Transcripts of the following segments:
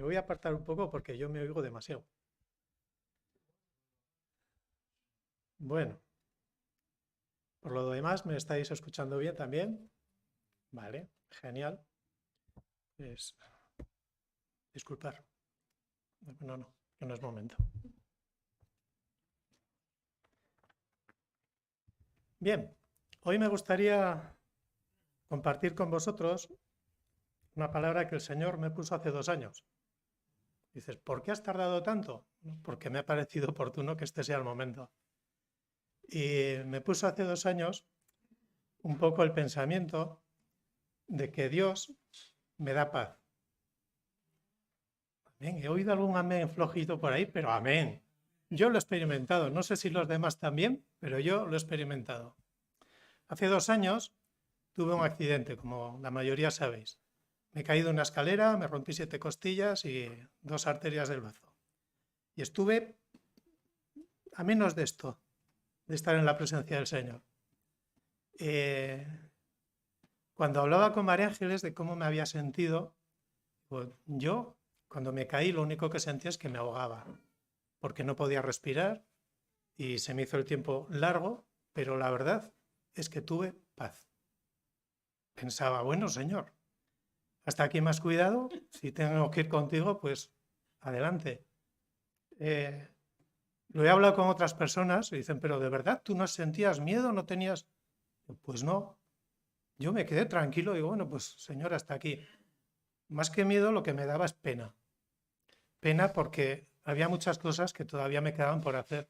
voy a apartar un poco porque yo me oigo demasiado. Bueno, por lo demás, ¿me estáis escuchando bien también? Vale, genial. Pues, disculpar. No, que no es momento. Bien, hoy me gustaría compartir con vosotros una palabra que el Señor me puso hace 2 años. Dices, ¿por qué has tardado tanto? Porque me ha parecido oportuno que este sea el momento. Y me puso hace 2 años un poco el pensamiento de que Dios me da paz. Amén. He oído algún amén flojito por ahí, pero amén. Yo lo he experimentado. No sé si los demás también, pero yo lo he experimentado. Hace 2 años tuve un accidente, como la mayoría sabéis. Me caí de una escalera, me rompí 7 costillas y 2 arterias del bazo. Y estuve a menos de esto, de estar en la presencia del Señor. Cuando hablaba con María Ángeles de cómo me había sentido, pues yo, cuando me caí, lo único que sentía es que me ahogaba, porque no podía respirar y se me hizo el tiempo largo, pero la verdad es que tuve paz. Pensaba, bueno, Señor, hasta aquí me has cuidado, si tengo que ir contigo, pues adelante. Lo he hablado con otras personas y dicen, pero ¿de verdad tú no sentías miedo? ¿No tenías...? Pues no, yo me quedé tranquilo y digo, bueno, pues Señor, hasta aquí. Más que miedo, lo que me daba es pena. Pena porque había muchas cosas que todavía me quedaban por hacer.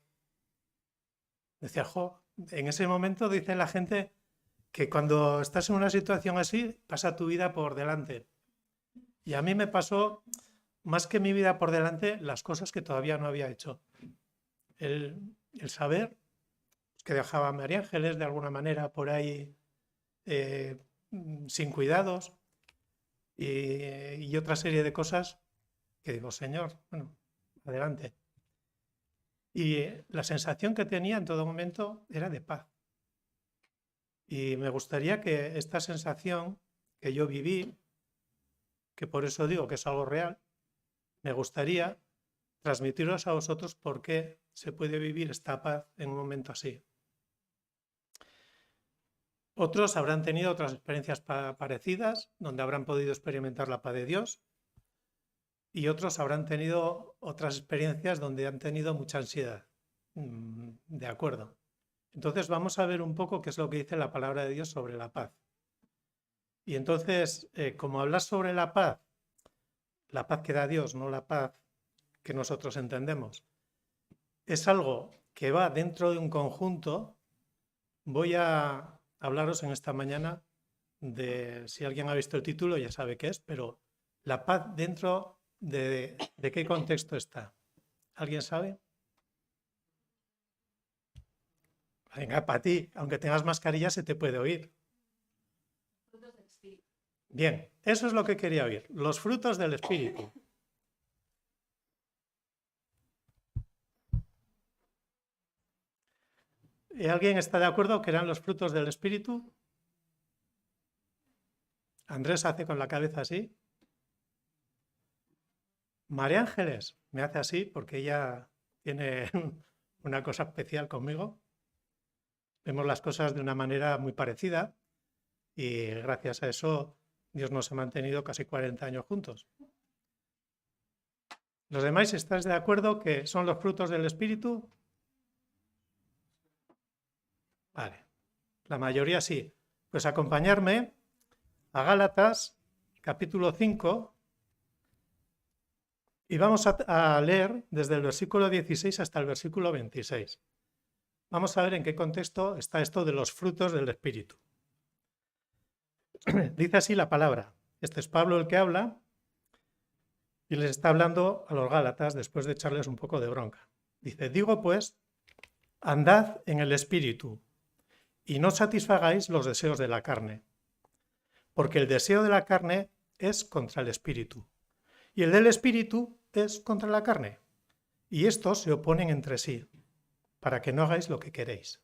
Decía, en ese momento dice la gente que cuando estás en una situación así, pasa tu vida por delante. Y a mí me pasó, más que mi vida por delante, las cosas que todavía no había hecho. El saber que dejaba a María Ángeles de alguna manera por ahí sin cuidados y otra serie de cosas que digo, Señor, bueno, adelante. Y la sensación que tenía en todo momento era de paz. Y me gustaría que esta sensación que yo viví, que por eso digo que es algo real, me gustaría transmitiros a vosotros por qué se puede vivir esta paz en un momento así. Otros habrán tenido otras experiencias parecidas, donde habrán podido experimentar la paz de Dios, y otros habrán tenido otras experiencias donde han tenido mucha ansiedad. De acuerdo. Entonces vamos a ver un poco qué es lo que dice la palabra de Dios sobre la paz. Y entonces, como hablas sobre la paz que da Dios, no la paz que nosotros entendemos, es algo que va dentro de un conjunto. Voy a hablaros en esta mañana de, si alguien ha visto el título ya sabe qué es, pero la paz dentro de qué contexto está. ¿Alguien sabe? Venga, para ti, aunque tengas mascarilla se te puede oír. Bien, eso es lo que quería oír, los frutos del Espíritu. ¿Alguien está de acuerdo que eran los frutos del Espíritu? Andrés hace con la cabeza así. María Ángeles me hace así porque ella tiene una cosa especial conmigo. Vemos las cosas de una manera muy parecida y gracias a eso Dios nos ha mantenido casi 40 años juntos. ¿Los demás estáis de acuerdo que son los frutos del Espíritu? Vale, la mayoría sí. Pues acompañarme a Gálatas, capítulo 5, y vamos a leer desde el versículo 16 hasta el versículo 26. Vamos a ver en qué contexto está esto de los frutos del Espíritu. Dice así la palabra. Este es Pablo el que habla y les está hablando a los Gálatas después de echarles un poco de bronca. Dice, digo pues, andad en el Espíritu y no satisfagáis los deseos de la carne, porque el deseo de la carne es contra el Espíritu y el del Espíritu es contra la carne, y estos se oponen entre sí, para que no hagáis lo que queréis.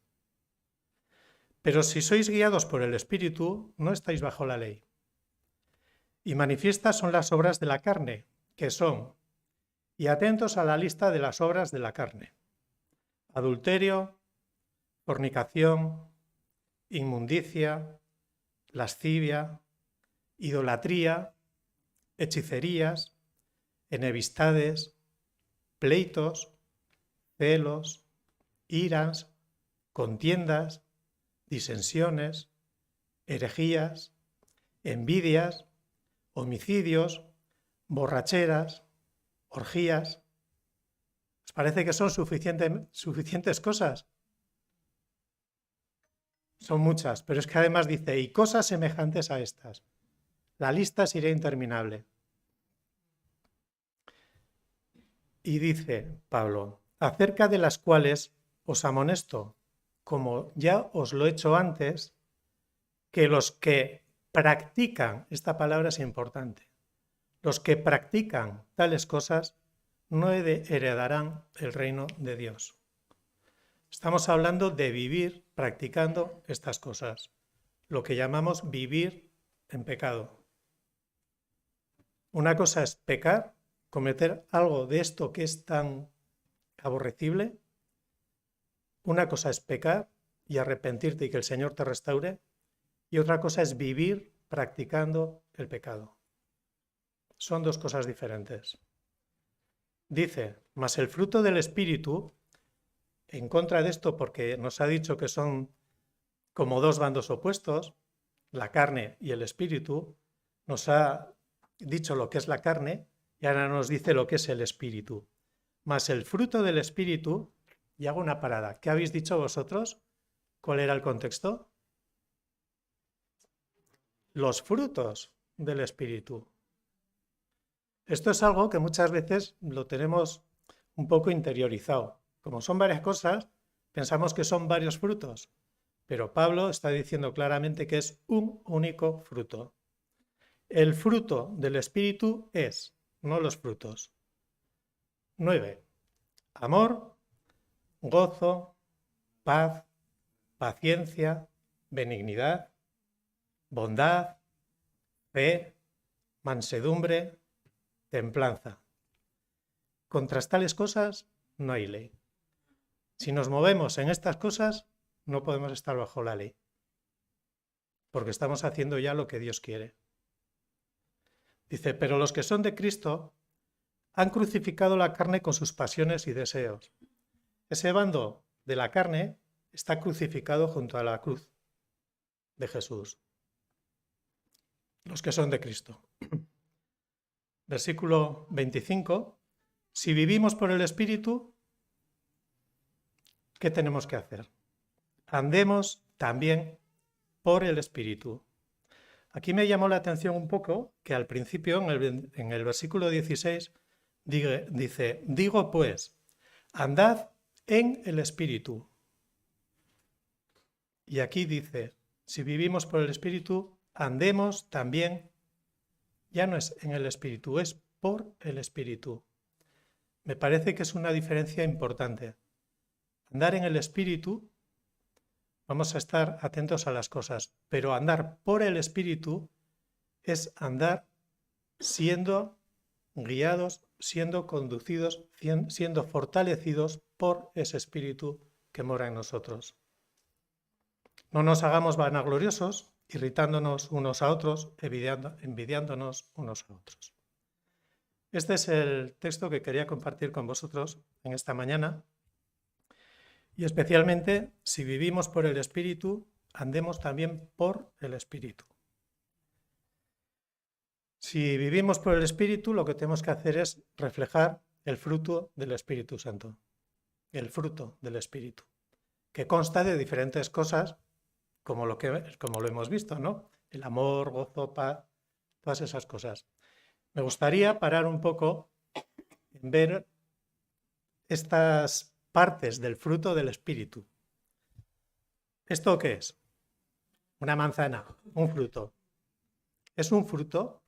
Pero si sois guiados por el Espíritu, no estáis bajo la ley. Y manifiestas son las obras de la carne, que son, y atentos a la lista de las obras de la carne: adulterio, fornicación, inmundicia, lascivia, idolatría, hechicerías, enemistades, pleitos, celos, iras, contiendas, disensiones, herejías, envidias, homicidios, borracheras, orgías. ¿Os parece que son suficientes cosas? Son muchas, pero es que además dice, y cosas semejantes a estas. La lista sería interminable. Y dice Pablo, acerca de las cuales os amonesto, como ya os lo he hecho antes, que los que practican, esta palabra es importante, los que practican tales cosas no heredarán el reino de Dios. Estamos hablando de vivir practicando estas cosas, lo que llamamos vivir en pecado. Una cosa es pecar, cometer algo de esto que es tan aborrecible. Una cosa es pecar y arrepentirte y que el Señor te restaure. Y otra cosa es vivir practicando el pecado. Son dos cosas diferentes. Dice, mas el fruto del Espíritu, en contra de esto, porque nos ha dicho que son como dos bandos opuestos, la carne y el Espíritu, nos ha dicho lo que es la carne y ahora nos dice lo que es el Espíritu. Mas el fruto del Espíritu, y hago una parada, ¿qué habéis dicho vosotros? ¿Cuál era el contexto? Los frutos del Espíritu. Esto es algo que muchas veces lo tenemos un poco interiorizado. Como son varias cosas, pensamos que son varios frutos, pero Pablo está diciendo claramente que es un único fruto. El fruto del Espíritu es, no los frutos. 9. Amor, gozo, paz, paciencia, benignidad, bondad, fe, mansedumbre, templanza. Contra tales cosas no hay ley. Si nos movemos en estas cosas, no podemos estar bajo la ley, porque estamos haciendo ya lo que Dios quiere. Dice, pero los que son de Cristo han crucificado la carne con sus pasiones y deseos. Ese bando de la carne está crucificado junto a la cruz de Jesús. Los que son de Cristo. Versículo 25. Si vivimos por el Espíritu, ¿qué tenemos que hacer? Andemos también por el Espíritu. Aquí me llamó la atención un poco que al principio, en el versículo 16, dice, digo pues, andad en el Espíritu. Y aquí dice, si vivimos por el Espíritu, andemos también, ya no es en el Espíritu, es por el Espíritu. Me parece que es una diferencia importante. Andar en el Espíritu, vamos a estar atentos a las cosas, pero andar por el Espíritu es andar siendo guiados, siendo conducidos, siendo fortalecidos por ese Espíritu que mora en nosotros. No nos hagamos vanagloriosos, irritándonos unos a otros, envidiándonos unos a otros. Este es el texto que quería compartir con vosotros en esta mañana. Y especialmente, si vivimos por el Espíritu, andemos también por el Espíritu. Si vivimos por el Espíritu, lo que tenemos que hacer es reflejar el fruto del Espíritu Santo. El fruto del Espíritu, que consta de diferentes cosas, como lo hemos visto, ¿no? El amor, gozo, paz, todas esas cosas. Me gustaría parar un poco en ver estas partes del fruto del Espíritu. ¿Esto qué es? Una manzana, un fruto. Es un fruto,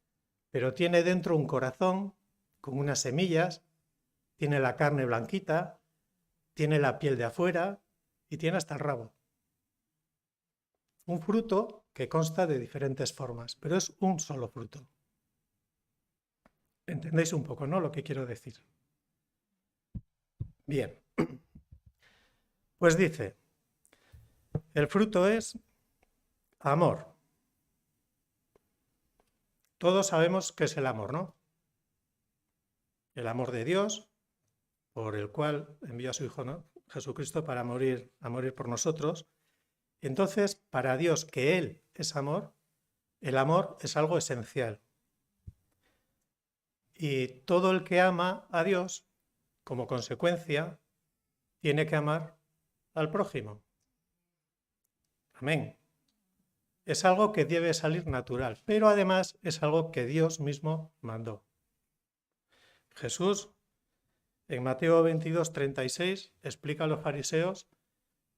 pero tiene dentro un corazón con unas semillas, tiene la carne blanquita, tiene la piel de afuera y tiene hasta el rabo. Un fruto que consta de diferentes formas, pero es un solo fruto. ¿Entendéis un poco, no? Lo que quiero decir. Bien. Pues dice, el fruto es amor. Todos sabemos qué es el amor, ¿no? El amor de Dios, por el cual envió a su Hijo, ¿no?, Jesucristo para morir, a morir por nosotros. Entonces, para Dios, que Él es amor, el amor es algo esencial. Y todo el que ama a Dios, como consecuencia, tiene que amar al prójimo. Amén. Es algo que debe salir natural, pero además es algo que Dios mismo mandó. Jesús, en Mateo 22:36, explica a los fariseos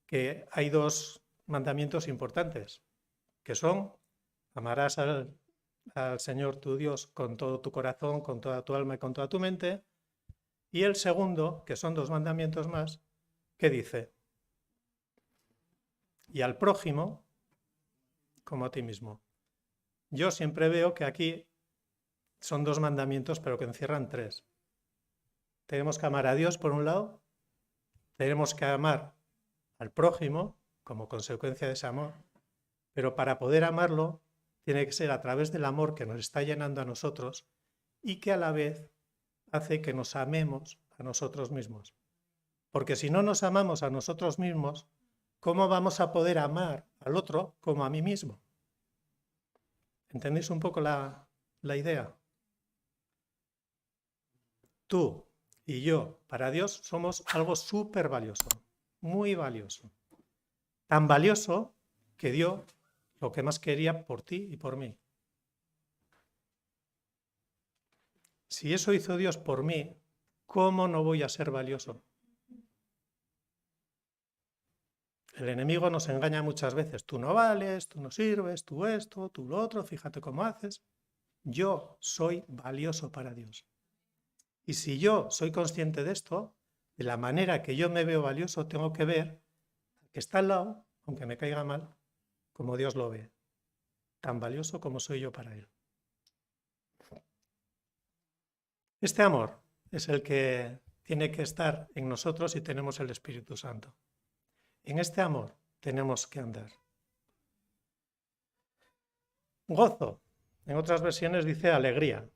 que hay dos mandamientos importantes, que son: amarás al Señor tu Dios con todo tu corazón, con toda tu alma y con toda tu mente. Y el segundo, que son dos mandamientos más, que dice: y al prójimo como a ti mismo. Yo siempre veo que aquí son dos mandamientos, pero que encierran tres. Tenemos que amar a Dios por un lado, tenemos que amar al prójimo como consecuencia de ese amor, pero para poder amarlo tiene que ser a través del amor que nos está llenando a nosotros y que a la vez hace que nos amemos a nosotros mismos. Porque si no nos amamos a nosotros mismos, ¿cómo vamos a poder amar al otro como a mí mismo? ¿Entendéis un poco la idea? Tú y yo, para Dios, somos algo súper valioso, muy valioso. Tan valioso que dio lo que más quería por ti y por mí. Si eso hizo Dios por mí, ¿cómo no voy a ser valioso? El enemigo nos engaña muchas veces. Tú no vales, tú no sirves, tú esto, tú lo otro, fíjate cómo haces. Yo soy valioso para Dios. Y si yo soy consciente de esto, de la manera que yo me veo valioso, tengo que ver al que está al lado, aunque me caiga mal, como Dios lo ve, tan valioso como soy yo para Él. Este amor es el que tiene que estar en nosotros si tenemos el Espíritu Santo. En este amor tenemos que andar. Gozo. En otras versiones dice alegría.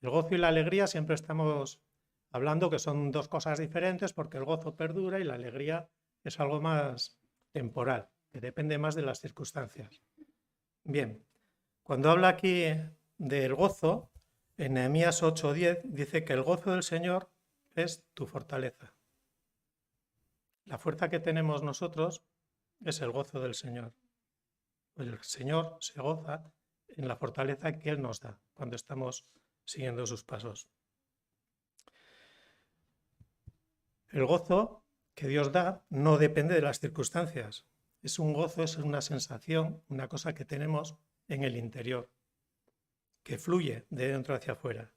El gozo y la alegría siempre estamos hablando que son dos cosas diferentes, porque el gozo perdura y la alegría es algo más temporal, que depende más de las circunstancias. Bien, cuando habla aquí del gozo, en Nehemías 8:10 dice que el gozo del Señor es tu fortaleza. La fuerza que tenemos nosotros es el gozo del Señor. El Señor se goza en la fortaleza que Él nos da cuando estamos siguiendo sus pasos. El gozo que Dios da no depende de las circunstancias. Es un gozo, es una sensación, una cosa que tenemos en el interior, que fluye de dentro hacia afuera.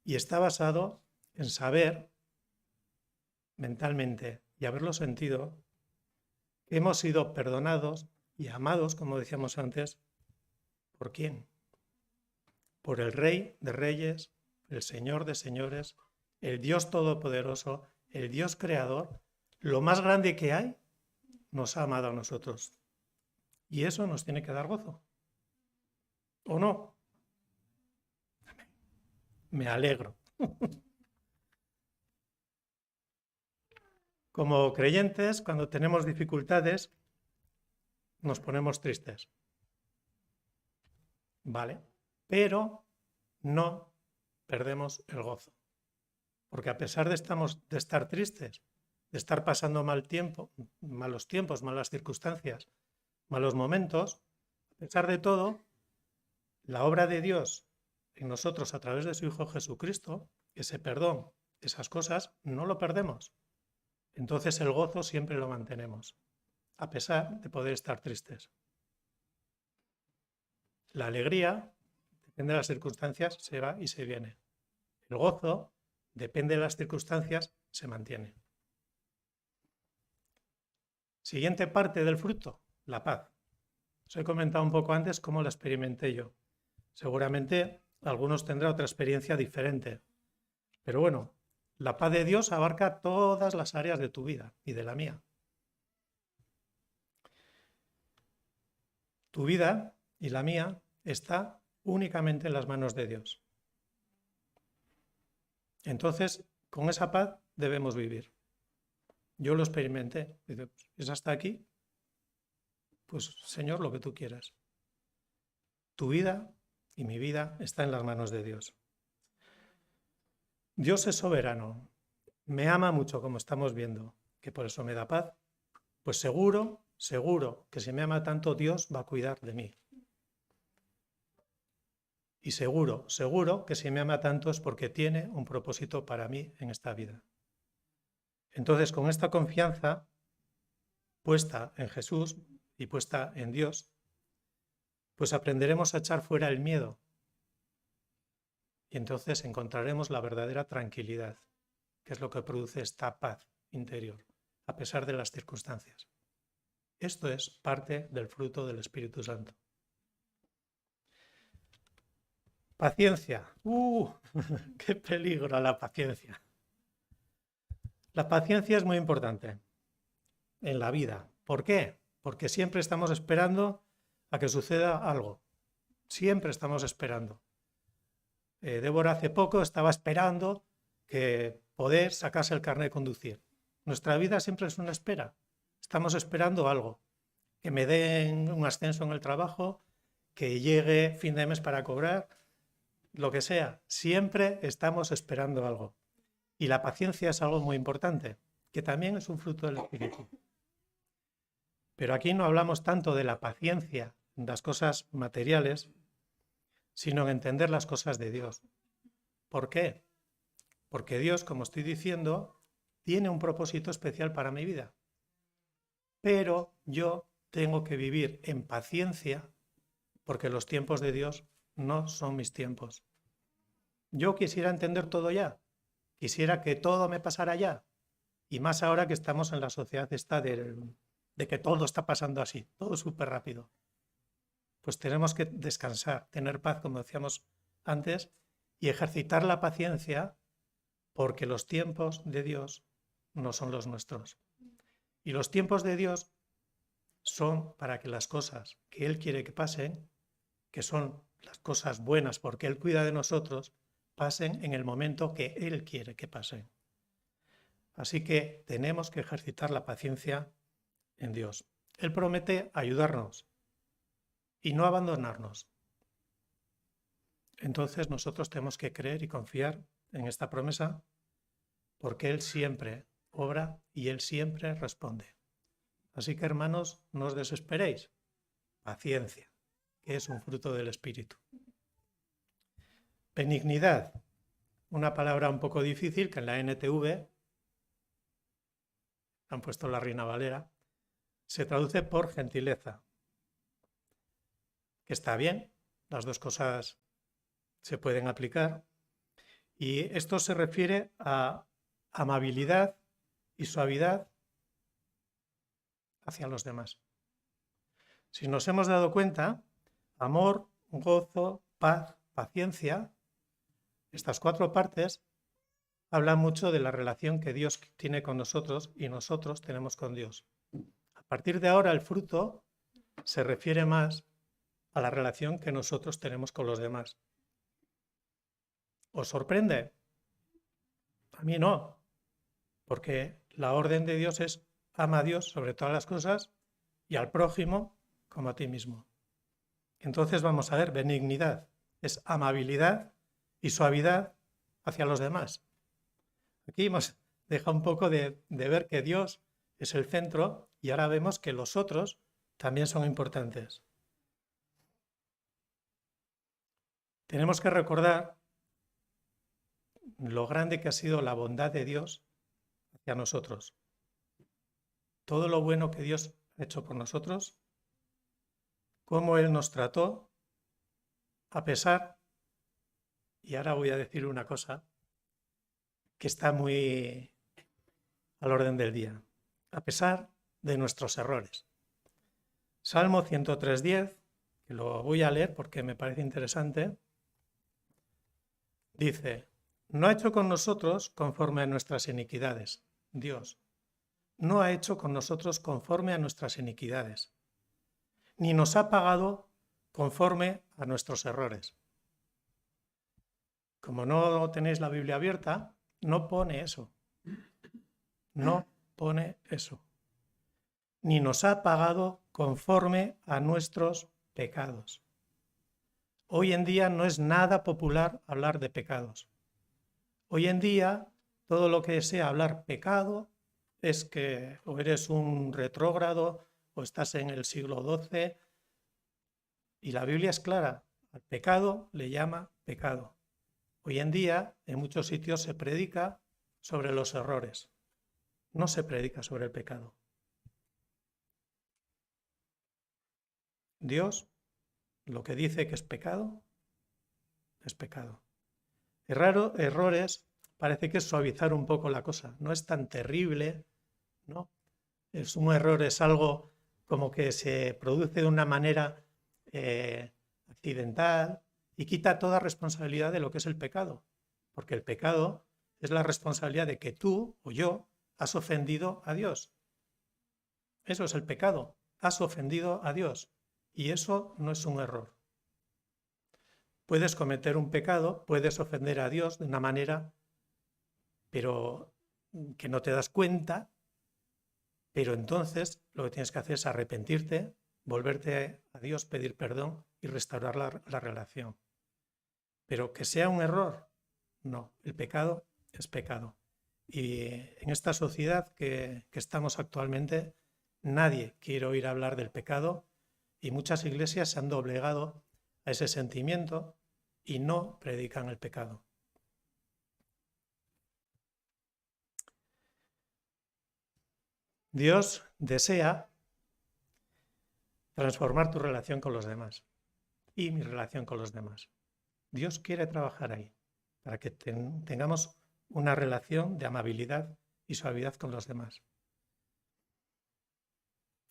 Y está basado en saber mentalmente y haberlo sentido que hemos sido perdonados y amados, como decíamos antes. ¿Por quién? Por el Rey de Reyes, el Señor de Señores, el Dios Todopoderoso, el Dios Creador, lo más grande que hay, nos ha amado a nosotros. Y eso nos tiene que dar gozo. ¿O no? Me alegro. Como creyentes, cuando tenemos dificultades, nos ponemos tristes. ¿Vale? Pero no perdemos el gozo. Porque a pesar de estar tristes, de estar pasando malos tiempos, malas circunstancias, malos momentos, a pesar de todo, la obra de Dios en nosotros a través de su Hijo Jesucristo, ese perdón, esas cosas, no lo perdemos. Entonces el gozo siempre lo mantenemos, a pesar de poder estar tristes. La alegría, depende de las circunstancias, se va y se viene. El gozo, depende de las circunstancias, se mantiene. Siguiente parte del fruto, la paz. Os he comentado un poco antes cómo la experimenté yo. Seguramente Algunos tendrán otra experiencia diferente. Pero bueno, la paz de Dios abarca todas las áreas de tu vida y de la mía. Tu vida y la mía está únicamente en las manos de Dios. Entonces, con esa paz debemos vivir. Yo lo experimenté. Dice, ¿es hasta aquí? Pues, Señor, lo que tú quieras. Tu vida y mi vida está en las manos de Dios. Dios es soberano. Me ama mucho, como estamos viendo, que por eso me da paz. Pues seguro que si me ama tanto, Dios va a cuidar de mí. Y seguro que si me ama tanto es porque tiene un propósito para mí en esta vida. Entonces, con esta confianza puesta en Jesús y puesta en Dios, pues aprenderemos a echar fuera el miedo. Y entonces encontraremos la verdadera tranquilidad, que es lo que produce esta paz interior, a pesar de las circunstancias. Esto es parte del fruto del Espíritu Santo. Paciencia. ¡Qué peligro la paciencia! La paciencia es muy importante en la vida. ¿Por qué? Porque siempre estamos esperando a que suceda algo. Siempre estamos esperando. Débora hace poco estaba esperando que poder sacarse el carnet de conducir. Nuestra vida siempre es una espera. Estamos esperando algo. Que me den un ascenso en el trabajo, que llegue fin de mes para cobrar, lo que sea. Siempre estamos esperando algo. Y la paciencia es algo muy importante, que también es un fruto del Espíritu. Pero aquí no hablamos tanto de la paciencia en las cosas materiales, sino en entender las cosas de Dios. ¿Por qué? Porque Dios, como estoy diciendo, tiene un propósito especial para mi vida. Pero yo tengo que vivir en paciencia porque los tiempos de Dios no son mis tiempos. Yo quisiera entender todo ya. Quisiera que todo me pasara ya. Y más ahora que estamos en la sociedad esta de que todo está pasando así, todo súper rápido. Pues tenemos que descansar, tener paz, como decíamos antes, y ejercitar la paciencia porque los tiempos de Dios no son los nuestros. Y los tiempos de Dios son para que las cosas que Él quiere que pasen, que son las cosas buenas porque Él cuida de nosotros, pasen en el momento que Él quiere que pasen. Así que tenemos que ejercitar la paciencia en Dios. Él promete ayudarnos y no abandonarnos. Entonces nosotros tenemos que creer y confiar en esta promesa porque Él siempre obra y Él siempre responde. Así que, hermanos, no os desesperéis. Paciencia, que es un fruto del Espíritu. Benignidad, una palabra un poco difícil que en la NTV han puesto la Reina Valera, se traduce por gentileza, que está bien, las dos cosas se pueden aplicar, y esto se refiere a amabilidad y suavidad hacia los demás. Si nos hemos dado cuenta, amor, gozo, paz, paciencia, estas cuatro partes hablan mucho de la relación que Dios tiene con nosotros y nosotros tenemos con Dios. A partir de ahora el fruto se refiere más a la relación que nosotros tenemos con los demás. ¿Os sorprende? A mí no, porque la orden de Dios es ama a Dios sobre todas las cosas y al prójimo como a ti mismo. Entonces vamos a ver, benignidad es amabilidad y suavidad hacia los demás. Aquí hemos dejado un poco de ver que Dios es el centro y ahora vemos que los otros también son importantes. Tenemos que recordar lo grande que ha sido la bondad de Dios hacia nosotros. Todo lo bueno que Dios ha hecho por nosotros, cómo Él nos trató, a pesar, y ahora voy a decir una cosa que está muy al orden del día, a pesar de nuestros errores. Salmo 103:10, que lo voy a leer porque me parece interesante, Dice, no ha hecho con nosotros conforme a nuestras iniquidades. Dios no ha hecho con nosotros conforme a nuestras iniquidades, ni nos ha pagado conforme a nuestros errores. Como no tenéis la Biblia abierta, no pone eso. No pone eso. Ni nos ha pagado conforme a nuestros pecados. Hoy en día no es nada popular hablar de pecados. Hoy en día todo lo que sea hablar pecado es que o eres un retrógrado o estás en el siglo XII. Y la Biblia es clara, al pecado le llama pecado. Hoy en día en muchos sitios se predica sobre los errores, no se predica sobre el pecado. Dios lo que dice que es pecado, es pecado. Errores parece que es suavizar un poco la cosa, no es tan terrible, ¿no? Un error es algo como que se produce de una manera accidental y quita toda responsabilidad de lo que es el pecado, porque el pecado es la responsabilidad de que tú o yo has ofendido a Dios. Eso es el pecado, has ofendido a Dios y eso no es un error. Puedes cometer un pecado, puedes ofender a Dios de una manera, pero que no te das cuenta, pero entonces lo que tienes que hacer es arrepentirte, volverte a Dios, pedir perdón y restaurar la relación. Pero que sea un error, no, el pecado es pecado. Y en esta sociedad que estamos actualmente, nadie quiere oír hablar del pecado y muchas iglesias se han doblegado a ese sentimiento y no predican el pecado. Dios desea transformar tu relación con los demás y mi relación con los demás. Dios quiere trabajar ahí para que tengamos una relación de amabilidad y suavidad con los demás.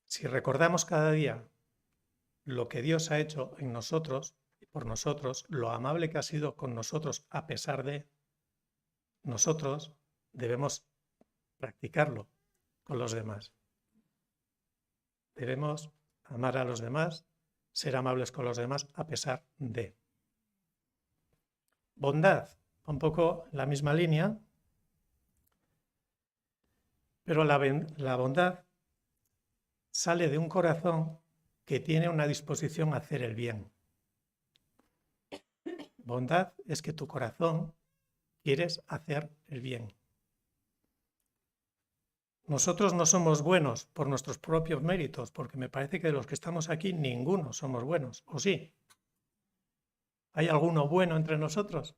Si recordamos cada día lo que Dios ha hecho en nosotros y por nosotros, lo amable que ha sido con nosotros a pesar de nosotros, debemos practicarlo con los demás. Debemos amar a los demás, ser amables con los demás a pesar de. Bondad, un poco la misma línea, pero la bondad sale de un corazón que tiene una disposición a hacer el bien. Bondad es que tu corazón quieres hacer el bien. Nosotros no somos buenos por nuestros propios méritos, porque me parece que de los que estamos aquí ninguno somos buenos, ¿o sí? ¿Hay alguno bueno entre nosotros?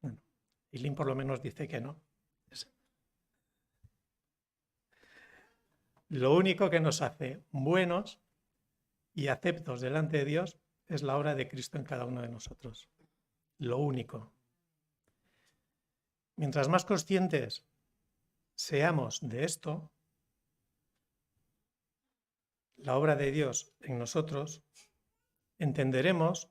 Bueno, Ilín por lo menos dice que no. Lo único que nos hace buenos y aceptos delante de Dios es la obra de Cristo en cada uno de nosotros. Lo único. Mientras más conscientes seamos de esto, la obra de Dios en nosotros, entenderemos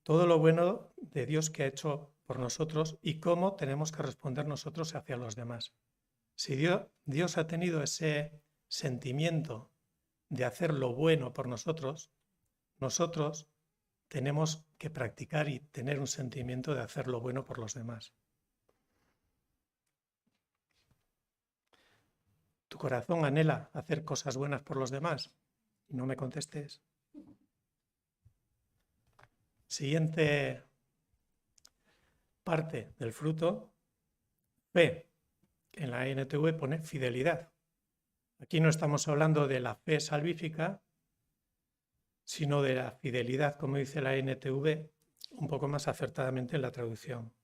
todo lo bueno de Dios que ha hecho por nosotros y cómo tenemos que responder nosotros hacia los demás. Si Dios ha tenido ese sentimiento de hacer lo bueno por nosotros, nosotros tenemos que practicar y tener un sentimiento de hacer lo bueno por los demás. ¿Tu corazón anhela hacer cosas buenas por los demás? No me contestes. Siguiente parte del fruto, fe. En la NTV pone fidelidad. Aquí no estamos hablando de la fe salvífica, sino de la fidelidad, como dice la NTV, un poco más acertadamente en la traducción.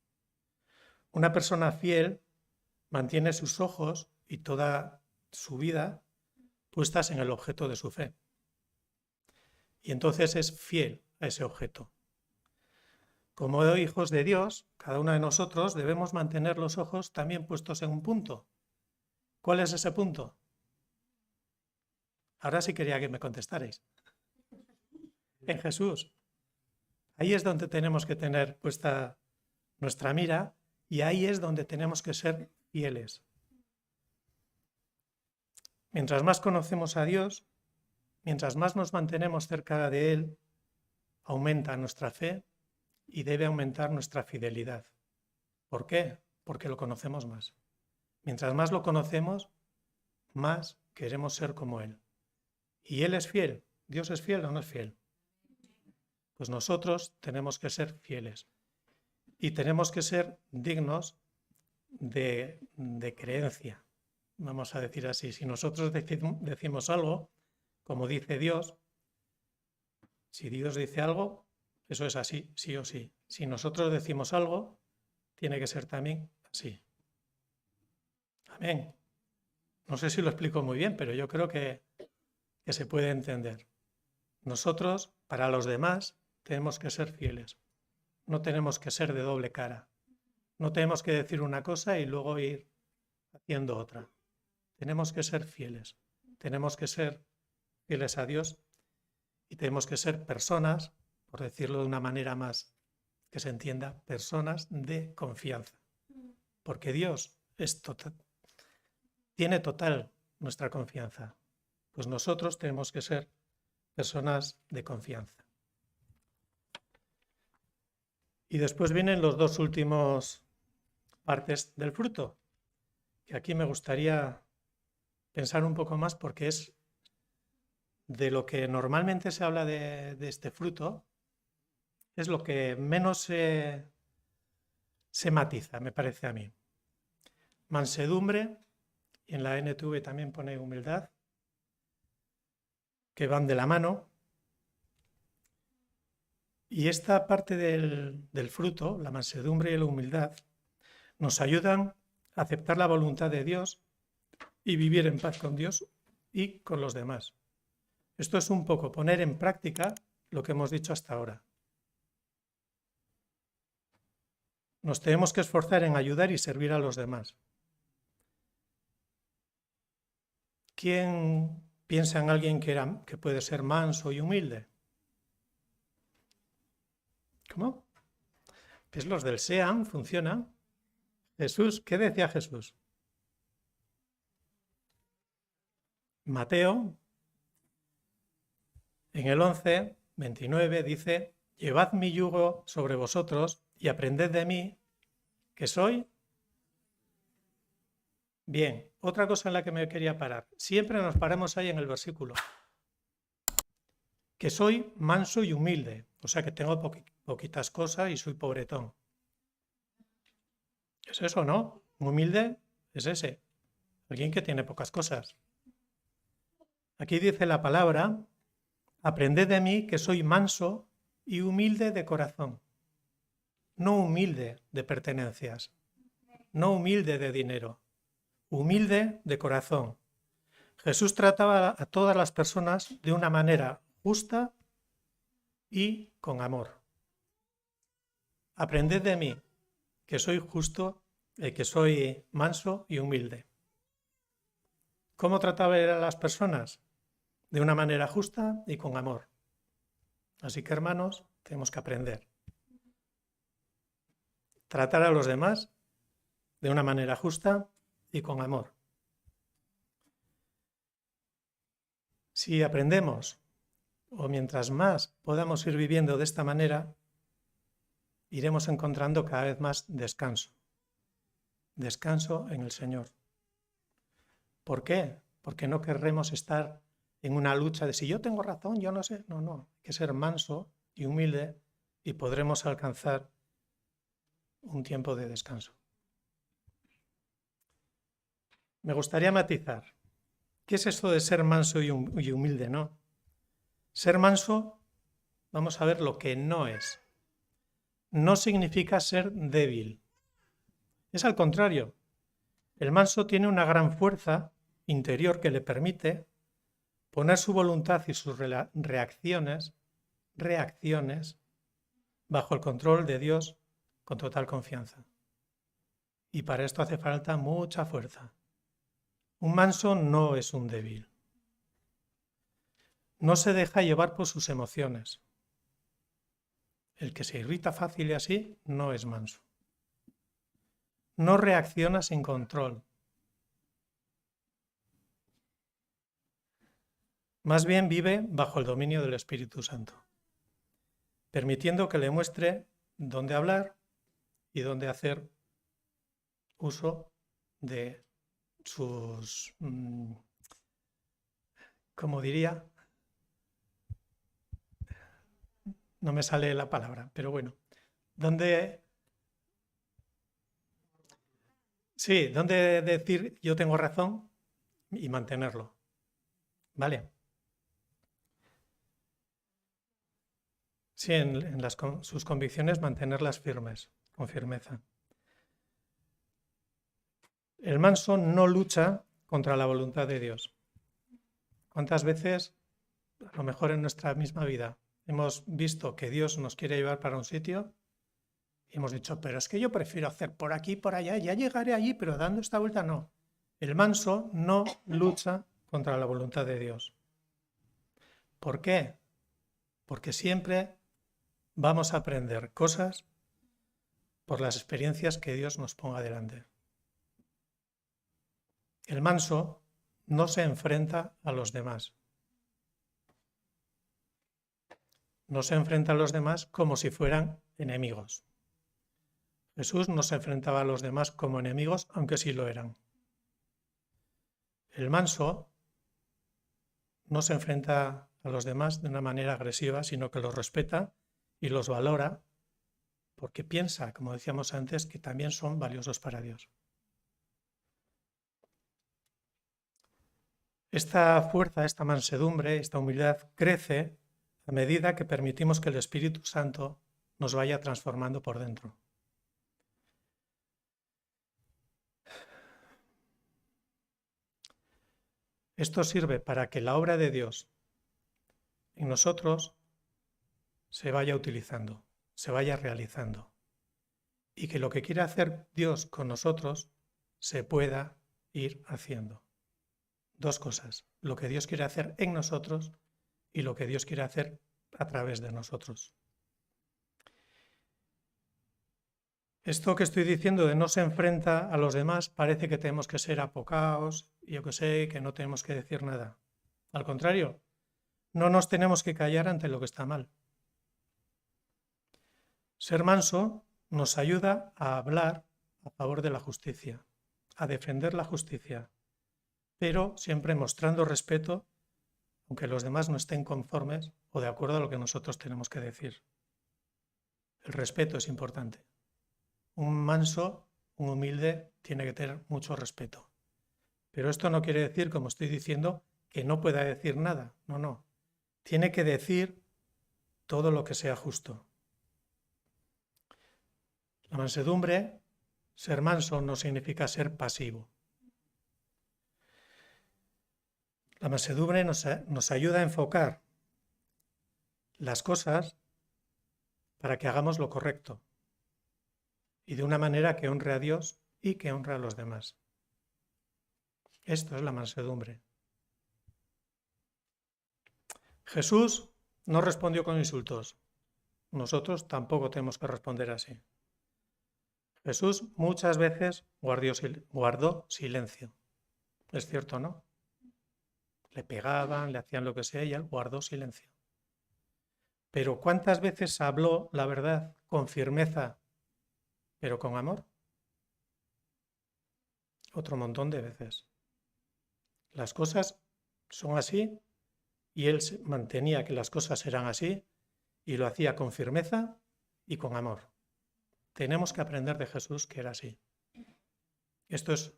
Una persona fiel mantiene sus ojos y toda su vida puestas en el objeto de su fe. Y entonces es fiel a ese objeto. Como hijos de Dios, cada uno de nosotros debemos mantener los ojos también puestos en un punto. ¿Cuál es ese punto? Ahora sí quería que me contestarais. En Jesús. Ahí es donde tenemos que tener puesta nuestra mira, y ahí es donde tenemos que ser fieles. Mientras más conocemos a Dios, mientras más nos mantenemos cerca de Él, aumenta nuestra fe y debe aumentar nuestra fidelidad. ¿Por qué? Porque lo conocemos más. Mientras más lo conocemos, más queremos ser como Él. Y Él es fiel. ¿Dios es fiel o no es fiel? Pues nosotros tenemos que ser fieles. Y tenemos que ser dignos de creencia. Vamos a decir así. Si nosotros decimos algo, como dice Dios, si Dios dice algo, eso es así, sí o sí. Si nosotros decimos algo, tiene que ser también así. Amén. No sé si lo explico muy bien, pero yo creo que se puede entender. Nosotros, para los demás, tenemos que ser fieles. No tenemos que ser de doble cara. No tenemos que decir una cosa y luego ir haciendo otra. Tenemos que ser fieles. Tenemos que ser fieles a Dios y tenemos que ser personas, por decirlo de una manera más que se entienda, personas de confianza. Porque Dios tiene total nuestra confianza. Pues nosotros tenemos que ser personas de confianza. Y después vienen los dos últimos partes del fruto, que aquí me gustaría pensar un poco más porque es de lo que normalmente se habla de este fruto, es lo que menos se matiza, me parece a mí. Mansedumbre, y en la NTV también pone humildad, que van de la mano. Y esta parte del fruto, la mansedumbre y la humildad, nos ayudan a aceptar la voluntad de Dios y vivir en paz con Dios y con los demás. Esto es un poco poner en práctica lo que hemos dicho hasta ahora. Nos tenemos que esforzar en ayudar y servir a los demás. ¿Quién piensa en alguien que puede ser manso y humilde? ¿Cómo? Pues los del SEAM funcionan. Jesús, ¿qué decía Jesús? Mateo, en el 11:29 dice: llevad mi yugo sobre vosotros y aprended de mí, que soy... Bien, otra cosa en la que me quería parar. Siempre nos paramos ahí en el versículo. Que soy manso y humilde, o sea que tengo poquitas cosas y soy pobretón. ¿Es eso, no? Humilde es ese, alguien que tiene pocas cosas. Aquí dice la palabra: aprended de mí que soy manso y humilde de corazón. No humilde de pertenencias, no humilde de dinero, humilde de corazón. Jesús trataba a todas las personas de una manera justa y con amor. Aprended de mí que soy justo, que soy manso y humilde. ¿Cómo trataba a las personas? De una manera justa y con amor. Así que, hermanos, tenemos que aprender. Tratar a los demás de una manera justa y con amor. Si aprendemos, o mientras más podamos ir viviendo de esta manera, iremos encontrando cada vez más descanso. Descanso en el Señor. ¿Por qué? Porque no querremos estar en una lucha de si yo tengo razón, yo no sé. No, hay que ser manso y humilde y podremos alcanzar un tiempo de descanso. Me gustaría matizar. ¿Qué es esto de ser manso y humilde, no? Ser manso, vamos a ver lo que no es. No significa ser débil. Es al contrario. El manso tiene una gran fuerza interior que le permite poner su voluntad y sus reacciones bajo el control de Dios con total confianza. Y para esto hace falta mucha fuerza. Un manso no es un débil. No se deja llevar por sus emociones. El que se irrita fácil y así no es manso. no reacciona sin control. Más bien vive bajo el dominio del Espíritu Santo, permitiendo que le muestre dónde hablar y dónde hacer uso de sus, como diría, no me sale la palabra, pero bueno, dónde decir yo tengo razón y mantenerlo, ¿vale? Sí, en sus convicciones mantenerlas firmes, con firmeza. El manso no lucha contra la voluntad de Dios. ¿Cuántas veces, a lo mejor en nuestra misma vida, hemos visto que Dios nos quiere llevar para un sitio y hemos dicho, pero es que yo prefiero hacer por aquí, por allá, ya llegaré allí, pero dando esta vuelta no. El manso no lucha contra la voluntad de Dios. ¿Por qué? Porque siempre vamos a aprender cosas por las experiencias que Dios nos ponga delante. El manso no se enfrenta a los demás. No se enfrenta a los demás como si fueran enemigos. Jesús no se enfrentaba a los demás como enemigos, aunque sí lo eran. El manso no se enfrenta a los demás de una manera agresiva, sino que los respeta y los valora porque piensa, como decíamos antes, que también son valiosos para Dios. Esta fuerza, esta mansedumbre, esta humildad crece a medida que permitimos que el Espíritu Santo nos vaya transformando por dentro. Esto sirve para que la obra de Dios en nosotros se vaya utilizando, se vaya realizando, y que lo que quiere hacer Dios con nosotros se pueda ir haciendo. Dos cosas, lo que Dios quiere hacer en nosotros y lo que Dios quiere hacer a través de nosotros. Esto que estoy diciendo de no se enfrenta a los demás parece que tenemos que ser apocaos, yo que sé, que no tenemos que decir nada. Al contrario, no nos tenemos que callar ante lo que está mal. Ser manso nos ayuda a hablar a favor de la justicia, a defender la justicia, pero siempre mostrando respeto, aunque los demás no estén conformes o de acuerdo a lo que nosotros tenemos que decir. El respeto es importante. Un manso, un humilde, tiene que tener mucho respeto. Pero esto no quiere decir, como estoy diciendo, que no pueda decir nada. No, no. Tiene que decir todo lo que sea justo. La mansedumbre, ser manso, no significa ser pasivo. La mansedumbre nos ayuda a enfocar las cosas para que hagamos lo correcto y de una manera que honre a Dios y que honre a los demás. Esto es la mansedumbre. Jesús no respondió con insultos. Nosotros tampoco tenemos que responder así. Jesús muchas veces guardó silencio. Es cierto, ¿no? Le pegaban, le hacían lo que sea y él guardó silencio. Pero ¿cuántas veces habló la verdad con firmeza, pero con amor? Otro montón de veces. Las cosas son así y él mantenía que las cosas eran así y lo hacía con firmeza y con amor. Tenemos que aprender de Jesús que era así. Esto es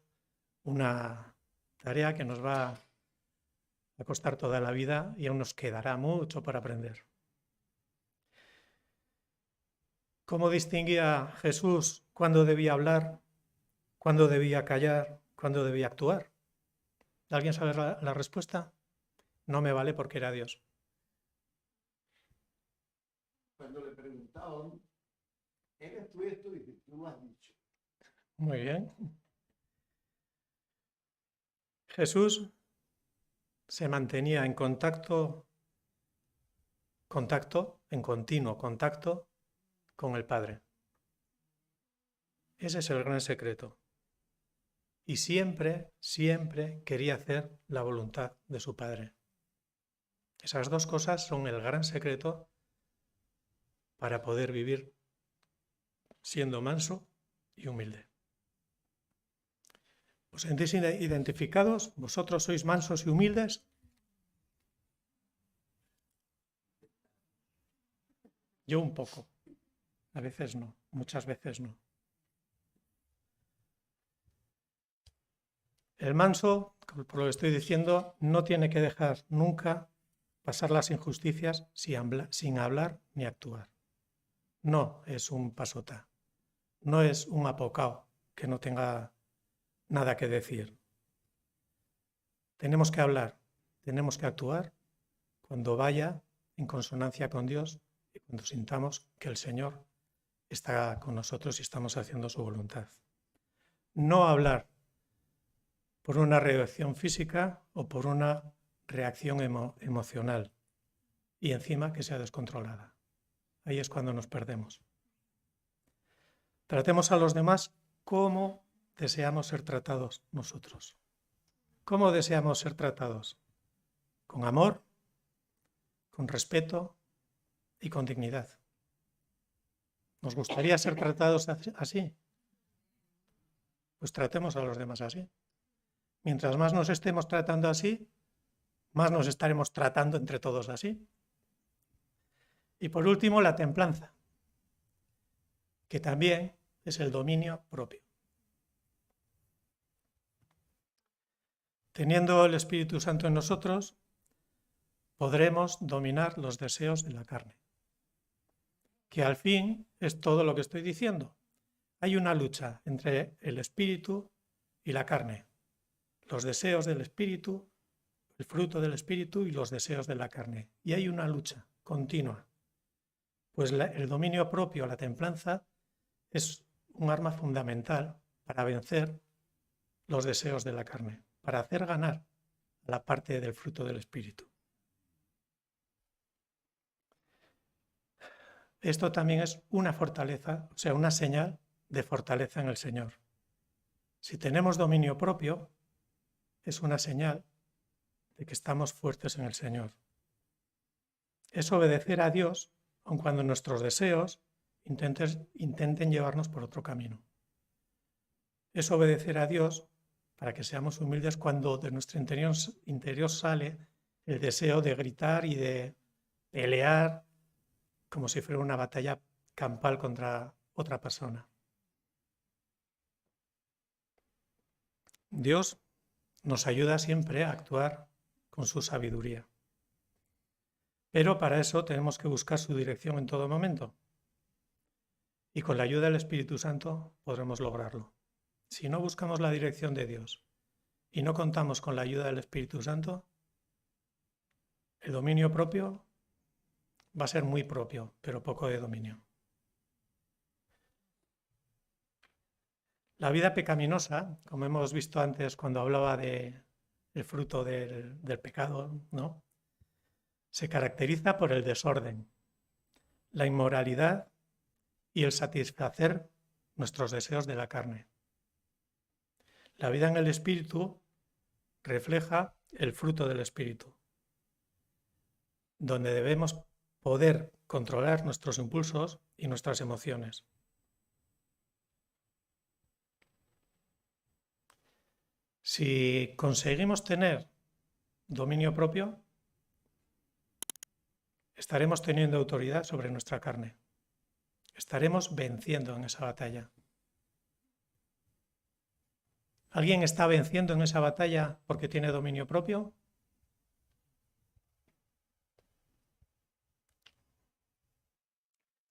una tarea que nos va a costar toda la vida y aún nos quedará mucho por aprender. ¿Cómo distinguía Jesús cuándo debía hablar, cuándo debía callar, cuándo debía actuar? ¿Alguien sabe la respuesta? No me vale porque era Dios. Cuando le preguntaban, ¿eres tú esto? Dice, tú lo has dicho. Muy bien. Jesús se mantenía en contacto, en continuo contacto con el Padre. Ese es el gran secreto. Y siempre, siempre quería hacer la voluntad de su Padre. Esas dos cosas son el gran secreto para poder vivir siendo manso y humilde. ¿Os sentís identificados? ¿Vosotros sois mansos y humildes? Yo un poco. A veces no, muchas veces no. El manso, por lo que estoy diciendo, no tiene que dejar nunca pasar las injusticias sin hablar ni actuar. No es un pasota, no es un apocao que no tenga nada que decir. Tenemos que hablar, tenemos que actuar cuando vaya en consonancia con Dios y cuando sintamos que el Señor está con nosotros y estamos haciendo su voluntad. No hablar por una reacción física o por una reacción emocional y encima que sea descontrolada. Ahí es cuando nos perdemos. Tratemos a los demás como deseamos ser tratados nosotros. ¿Cómo deseamos ser tratados? Con amor, con respeto y con dignidad. ¿Nos gustaría ser tratados así? Pues tratemos a los demás así. Mientras más nos estemos tratando así, más nos estaremos tratando entre todos así. Y por último, la templanza, que también es el dominio propio. Teniendo el Espíritu Santo en nosotros, podremos dominar los deseos de la carne. Que al fin es todo lo que estoy diciendo. Hay una lucha entre el espíritu y la carne. Los deseos del espíritu, el fruto del espíritu y los deseos de la carne. Y hay una lucha continua. Pues el dominio propio, la templanza, es un arma fundamental para vencer los deseos de la carne, para hacer ganar a la parte del fruto del espíritu. Esto también es una fortaleza, o sea, una señal de fortaleza en el Señor. Si tenemos dominio propio, es una señal de que estamos fuertes en el Señor. Es obedecer a Dios, aun cuando nuestros deseos intenten llevarnos por otro camino. Es obedecer a Dios para que seamos humildes cuando de nuestro interior sale el deseo de gritar y de pelear como si fuera una batalla campal contra otra persona. Dios nos ayuda siempre a actuar con su sabiduría. Pero para eso tenemos que buscar su dirección en todo momento. Y con la ayuda del Espíritu Santo podremos lograrlo. Si no buscamos la dirección de Dios y no contamos con la ayuda del Espíritu Santo, el dominio propio va a ser muy propio, pero poco de dominio. La vida pecaminosa, como hemos visto antes cuando hablaba del fruto del pecado, ¿no? Se caracteriza por el desorden, la inmoralidad y el satisfacer nuestros deseos de la carne. La vida en el Espíritu refleja el fruto del Espíritu, donde debemos poder controlar nuestros impulsos y nuestras emociones. Si conseguimos tener dominio propio, estaremos teniendo autoridad sobre nuestra carne. Estaremos venciendo en esa batalla. ¿Alguien está venciendo en esa batalla porque tiene dominio propio?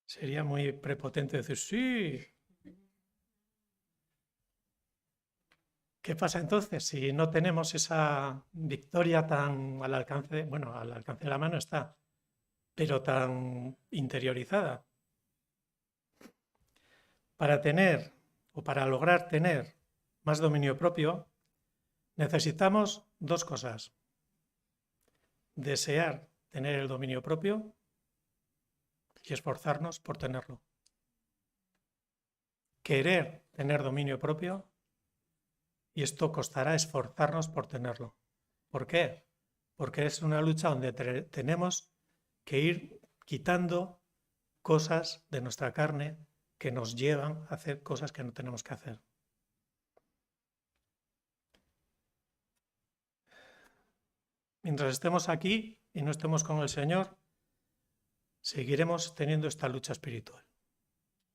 Sería muy prepotente decir, sí. ¿Qué pasa entonces si no tenemos esa victoria tan al alcance, bueno, al alcance de la mano está, pero tan interiorizada? Para tener o para lograr tener más dominio propio, necesitamos dos cosas. Desear tener el dominio propio y esforzarnos por tenerlo. Querer tener dominio propio y esto costará esforzarnos por tenerlo. ¿Por qué? Porque es una lucha donde tenemos que ir quitando cosas de nuestra carne que nos llevan a hacer cosas que no tenemos que hacer. Mientras estemos aquí y no estemos con el Señor, seguiremos teniendo esta lucha espiritual.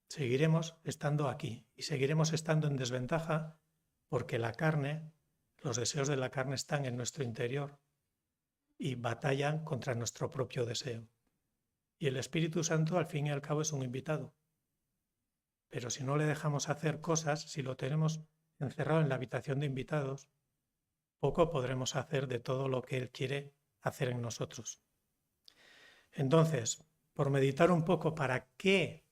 Seguiremos estando aquí y seguiremos estando en desventaja porque la carne, los deseos de la carne están en nuestro interior y batallan contra nuestro propio deseo. Y el Espíritu Santo, al fin y al cabo, es un invitado. Pero si no le dejamos hacer cosas, si lo tenemos encerrado en la habitación de invitados, poco podremos hacer de todo lo que Él quiere hacer en nosotros. Entonces, por meditar un poco, ¿para qué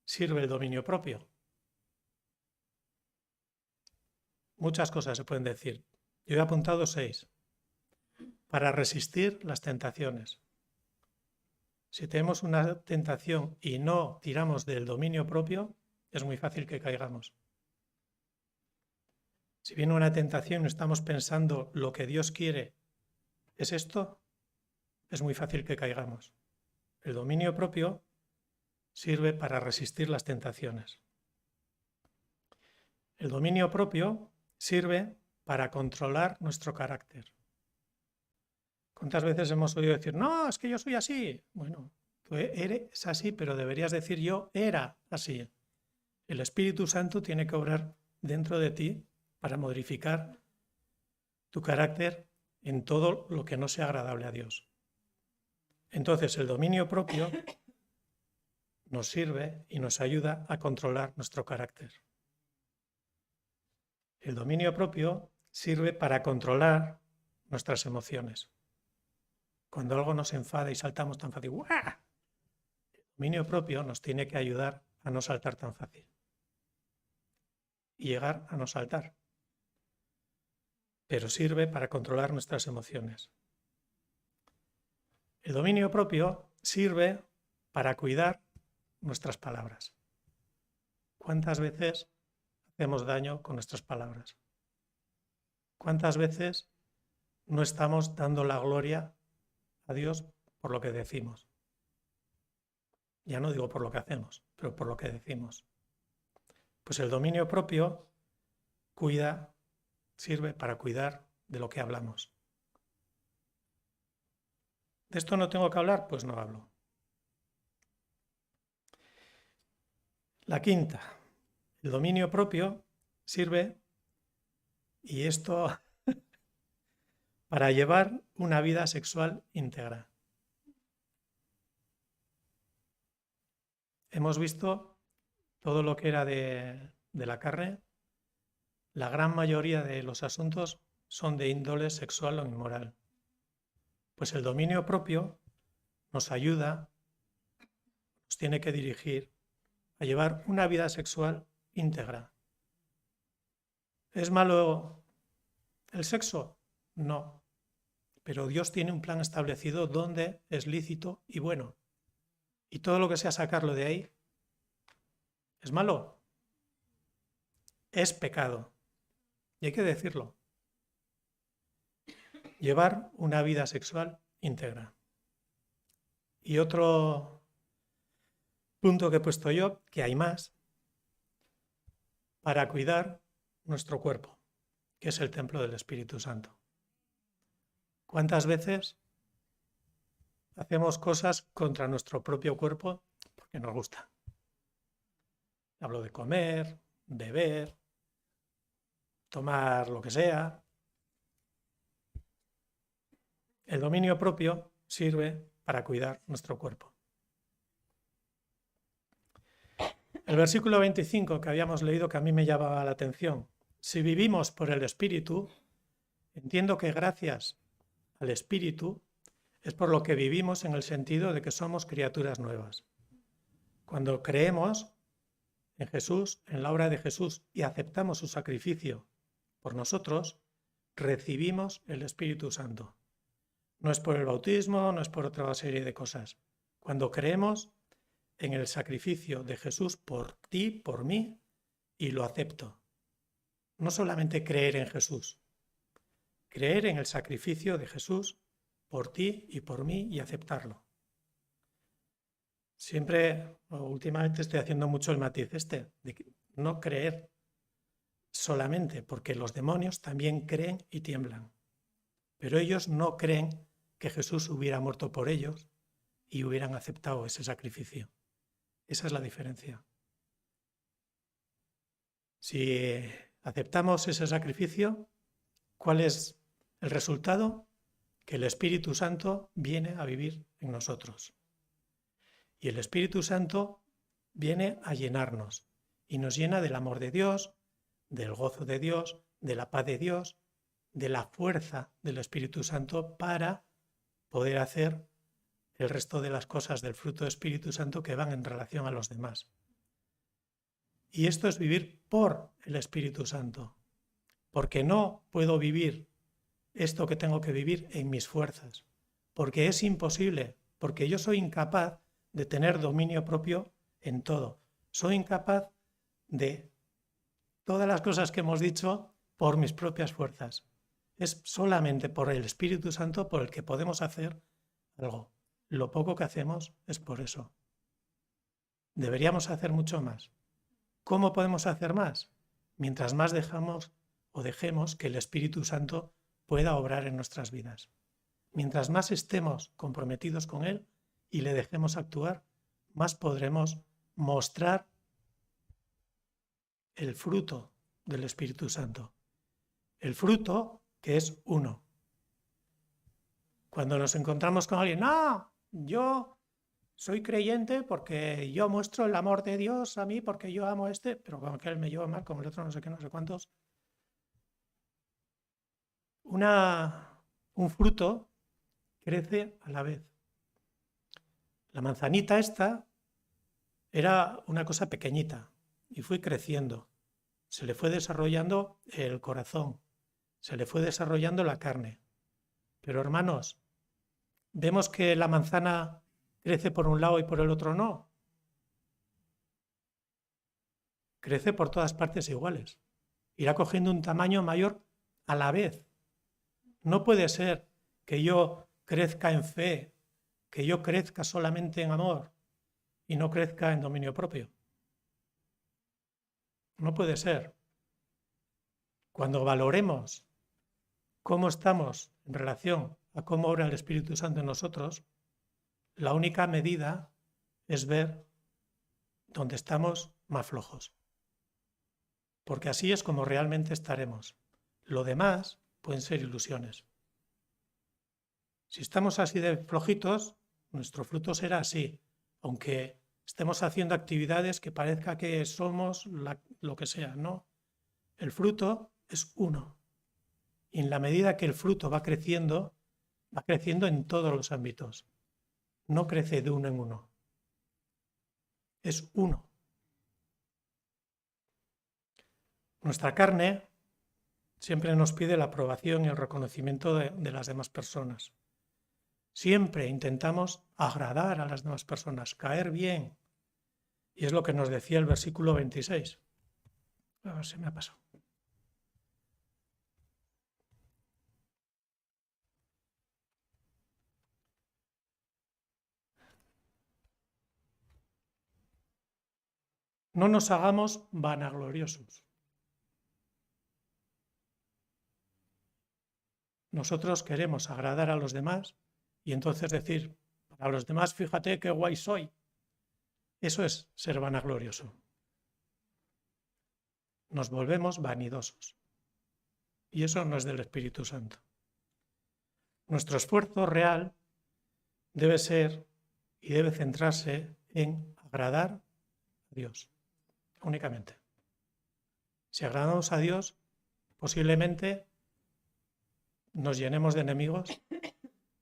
sirve el dominio propio? Muchas cosas se pueden decir. Yo he apuntado 6. Para resistir las tentaciones. Si tenemos una tentación y no tiramos del dominio propio, es muy fácil que caigamos. Si viene una tentación y no estamos pensando lo que Dios quiere, ¿es esto? Es muy fácil que caigamos. El dominio propio sirve para resistir las tentaciones. El dominio propio sirve para controlar nuestro carácter. ¿Cuántas veces hemos oído decir, no, es que yo soy así? Bueno, tú eres así, pero deberías decir yo era así. El Espíritu Santo tiene que obrar dentro de ti para modificar tu carácter en todo lo que no sea agradable a Dios. Entonces, el dominio propio nos sirve y nos ayuda a controlar nuestro carácter. El dominio propio sirve para controlar nuestras emociones. Cuando algo nos enfada y saltamos tan fácil, ¡guau! El dominio propio nos tiene que ayudar a no saltar tan fácil y llegar a no saltar. Pero sirve para controlar nuestras emociones. El dominio propio sirve para cuidar nuestras palabras. ¿Cuántas veces hacemos daño con nuestras palabras? ¿Cuántas veces no estamos dando la gloria a Dios por lo que decimos? Ya no digo por lo que hacemos, pero por lo que decimos. Pues el dominio propio sirve para cuidar de lo que hablamos. ¿De esto no tengo que hablar? Pues no hablo. La quinta, el dominio propio sirve, y esto, para llevar una vida sexual íntegra. Hemos visto todo lo que era de la carne. La gran mayoría de los asuntos son de índole sexual o inmoral. Pues el dominio propio nos ayuda, nos tiene que dirigir a llevar una vida sexual íntegra. ¿Es malo el sexo? No. Pero Dios tiene un plan establecido donde es lícito y bueno. Y todo lo que sea sacarlo de ahí, ¿es malo? Es pecado. Y hay que decirlo. Llevar una vida sexual íntegra. Y otro punto que he puesto yo, que hay más, para cuidar nuestro cuerpo, que es el templo del Espíritu Santo. ¿Cuántas veces hacemos cosas contra nuestro propio cuerpo porque nos gusta? Hablo de comer, beber, tomar lo que sea. El dominio propio sirve para cuidar nuestro cuerpo. El versículo 25 que habíamos leído, que a mí me llamaba la atención. Si vivimos por el Espíritu, entiendo que gracias al Espíritu es por lo que vivimos, en el sentido de que somos criaturas nuevas. Cuando creemos en Jesús, en la obra de Jesús, y aceptamos su sacrificio por nosotros, recibimos el Espíritu Santo. No es por el bautismo, no es por otra serie de cosas. Cuando creemos, en el sacrificio de Jesús por ti, por mí, y lo acepto. No solamente creer en Jesús, creer en el sacrificio de Jesús por ti y por mí y aceptarlo. Siempre, últimamente estoy haciendo mucho el matiz de no creer solamente, porque los demonios también creen y tiemblan. Pero ellos no creen que Jesús hubiera muerto por ellos y hubieran aceptado ese sacrificio. Esa es la diferencia. Si aceptamos ese sacrificio, ¿cuál es el resultado? Que el Espíritu Santo viene a vivir en nosotros. Y el Espíritu Santo viene a llenarnos y nos llena del amor de Dios, del gozo de Dios, de la paz de Dios, de la fuerza del Espíritu Santo para poder hacer el resto de las cosas del fruto del Espíritu Santo que van en relación a los demás. Y esto es vivir por el Espíritu Santo, porque no puedo vivir esto que tengo que vivir en mis fuerzas, porque es imposible, porque yo soy incapaz de tener dominio propio en todo. Soy incapaz de todas las cosas que hemos dicho por mis propias fuerzas. Es solamente por el Espíritu Santo por el que podemos hacer algo. Lo poco que hacemos es por eso. Deberíamos hacer mucho más. ¿Cómo podemos hacer más? Mientras más dejemos o dejemos que el Espíritu Santo pueda obrar en nuestras vidas. Mientras más estemos comprometidos con Él y le dejemos actuar, más podremos mostrar el fruto del Espíritu Santo. El fruto que es uno. Cuando nos encontramos con alguien, ¡no! Yo soy creyente porque yo muestro el amor de Dios a mí, porque yo amo a pero con aquel me llevo mal, con el otro no sé qué, no sé cuántos. Un fruto crece a la vez. La manzanita esta era una cosa pequeñita y fue creciendo. Se le fue desarrollando el corazón, se le fue desarrollando la carne. Pero hermanos, ¿vemos que la manzana crece por un lado y por el otro no? Crece por todas partes iguales. Irá cogiendo un tamaño mayor a la vez. No puede ser que yo crezca en fe, que yo crezca solamente en amor y no crezca en dominio propio. No puede ser. Cuando valoremos cómo estamos en relación a cómo obra el Espíritu Santo en nosotros, la única medida es ver dónde estamos más flojos. Porque así es como realmente estaremos. Lo demás pueden ser ilusiones. Si estamos así de flojitos, nuestro fruto será así, aunque estemos haciendo actividades que parezca que somos lo que sea, ¿no? El fruto es uno. Y en la medida que el fruto va creciendo en todos los ámbitos. No crece de uno en uno. Es uno. Nuestra carne siempre nos pide la aprobación y el reconocimiento de las demás personas. Siempre intentamos agradar a las demás personas, caer bien. Y es lo que nos decía el versículo 26. A ver, se me ha pasado. No nos hagamos vanagloriosos. Nosotros queremos agradar a los demás y entonces decir, para los demás, fíjate qué guay soy. Eso es ser vanaglorioso. Nos volvemos vanidosos. Y eso no es del Espíritu Santo. Nuestro esfuerzo real debe ser y debe centrarse en agradar a Dios, únicamente. Si agradamos a Dios, posiblemente nos llenemos de enemigos,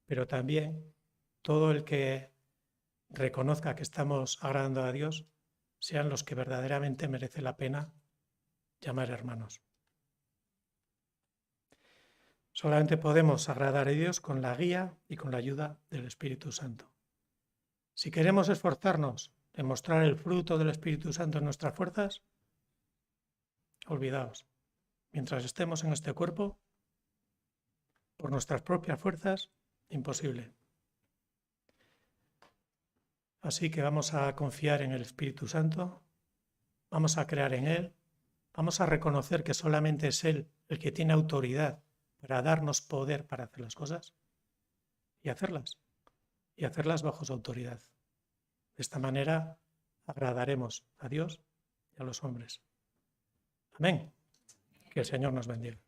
pero también todo el que reconozca que estamos agradando a Dios sean los que verdaderamente merece la pena llamar hermanos. Solamente podemos agradar a Dios con la guía y con la ayuda del Espíritu Santo. Si queremos esforzarnos en mostrar el fruto del Espíritu Santo en nuestras fuerzas, olvidaos. Mientras estemos en este cuerpo, por nuestras propias fuerzas, imposible. Así que vamos a confiar en el Espíritu Santo, vamos a creer en Él, vamos a reconocer que solamente es Él el que tiene autoridad para darnos poder para hacer las cosas y hacerlas bajo su autoridad. De esta manera agradaremos a Dios y a los hombres. Amén. Que el Señor nos bendiga.